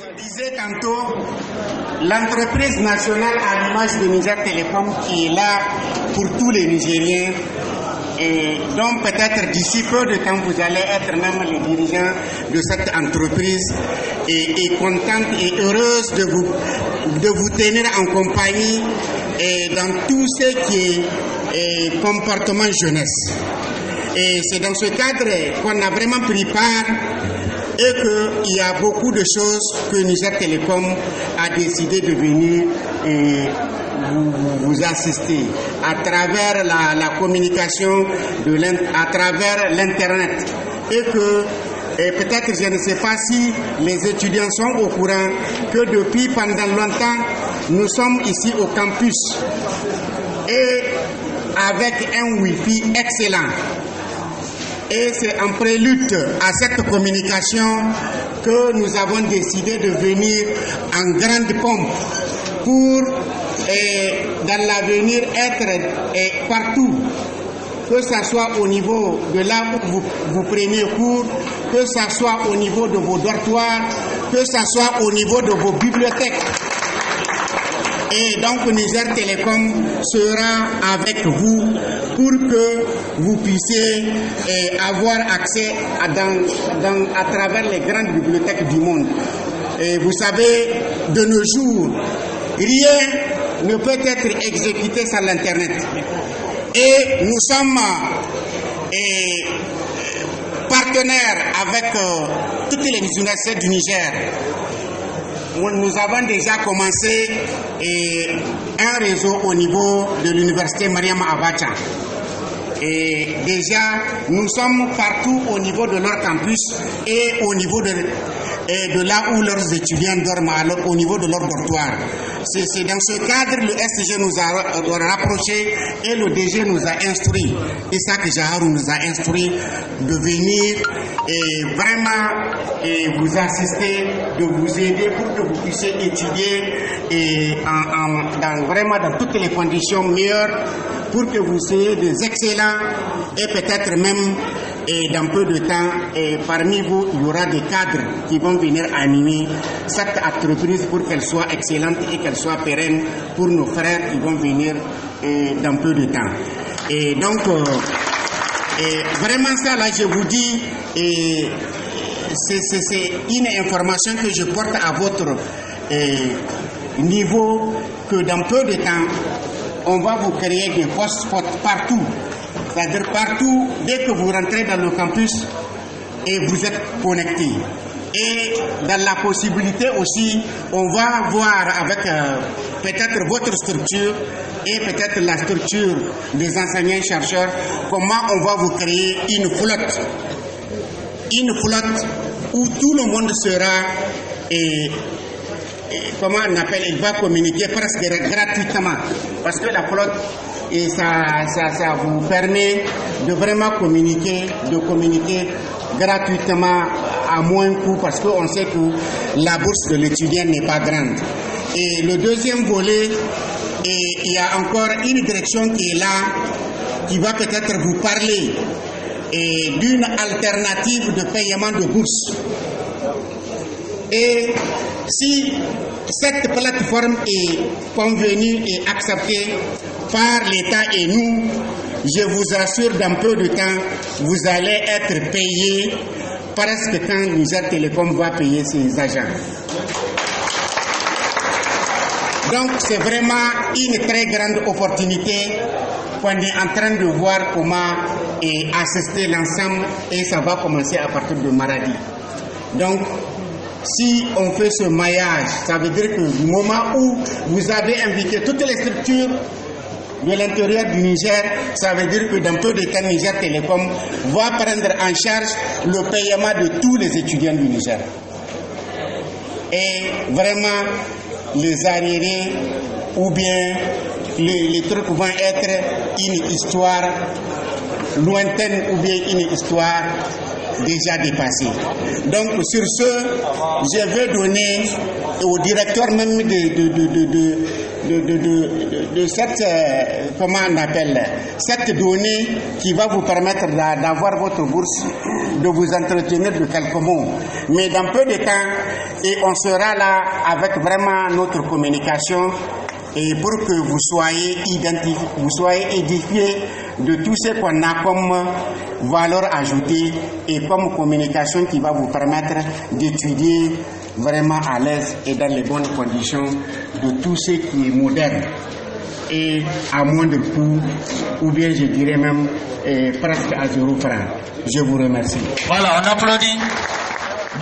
Je disais tantôt, l'entreprise nationale à l'image de Niger Telecom qui est là pour tous les Nigériens. Et donc peut-être d'ici peu de temps, vous allez être même les dirigeants de cette entreprise et contente et heureuse de vous tenir en compagnie et dans tout ce qui est comportement jeunesse. Et c'est dans ce cadre qu'on a vraiment pris part et qu'il y a beaucoup de choses que Niger Telecom a décidé de venir vous assister à travers la communication, à travers l'Internet. Et que peut-être, je ne sais pas si les étudiants sont au courant, que depuis pendant longtemps, nous sommes ici au campus et avec un Wi-Fi excellent. Et c'est en prélude à cette communication que nous avons décidé de venir en grande pompe pour, dans l'avenir, être partout, que ce soit au niveau de là où vous prenez cours, que ce soit au niveau de vos dortoirs, que ce soit au niveau de vos bibliothèques. Et donc Niger Telecom sera avec vous pour que vous puissiez avoir accès à travers les grandes bibliothèques du monde. Et vous savez, de nos jours, rien ne peut être exécuté sur l'Internet. Et nous sommes partenaires avec toutes les universités du Niger. Nous avons déjà commencé un réseau au niveau de l'université Mariama Abacha. Et déjà, nous sommes partout au niveau de leur campus et au niveau de là où leurs étudiants dorment, au niveau de leur dortoir. C'est dans ce cadre le SG nous a rapprochés et le DG nous a instruit. Isaac Jaharou nous a instruit de venir et vraiment vous assister, de vous aider pour que vous puissiez étudier vraiment dans toutes les conditions meilleures pour que vous soyez des excellents et peut-être même dans peu de temps, parmi vous, il y aura des cadres qui vont venir animer cette entreprise pour qu'elle soit excellente et qu'elle soit pérenne pour nos frères qui vont venir dans peu de temps. Et donc, vraiment ça, là, je vous dis, c'est une information que je porte à votre niveau, que dans peu de temps, on va vous créer des hotspots partout. C'est-à-dire partout, dès que vous rentrez dans le campus et vous êtes connecté. Et dans la possibilité aussi, on va voir avec peut-être votre structure et peut-être la structure des enseignants-chercheurs, comment on va vous créer une flotte. Une flotte où tout le monde sera, comment on appelle, il va communiquer presque gratuitement. Parce que la flotte, et ça vous permet de vraiment communiquer gratuitement à moins coût parce qu'on sait que la bourse de l'étudiant n'est pas grande. Et le deuxième volet, il y a encore une direction qui est là, qui va peut-être vous parler d'une alternative de paiement de bourse. Et si cette plateforme est convenue et acceptée par l'État et nous, je vous assure, dans peu de temps, vous allez être payés presque quand Niger Telecom va payer ses agents. Donc c'est vraiment une très grande opportunité qu'on est en train de voir comment assister l'ensemble et ça va commencer à partir de Maradi. Donc, si on fait ce maillage, ça veut dire que du moment où vous avez invité toutes les structures de l'intérieur du Niger, ça veut dire que dans peu de temps, Niger Telecom va prendre en charge le paiement de tous les étudiants du Niger. Et vraiment, les arriérés ou bien les trucs vont être une histoire lointaine ou bien une histoire déjà dépassée. Donc sur ce, je vais donner au directeur même de cette, comment on appelle, cette donnée qui va vous permettre d'avoir votre bourse, de vous entretenir de quelques mots. Mais dans peu de temps, et on sera là avec vraiment notre communication et pour que vous soyez édifiés de tout ce qu'on a comme valeur ajoutée et comme communication qui va vous permettre d'étudier vraiment à l'aise et dans les bonnes conditions de tout ce qui est moderne et à moindre coût, ou bien je dirais même presque à 0 francs. Je vous remercie. Voilà, on applaudit.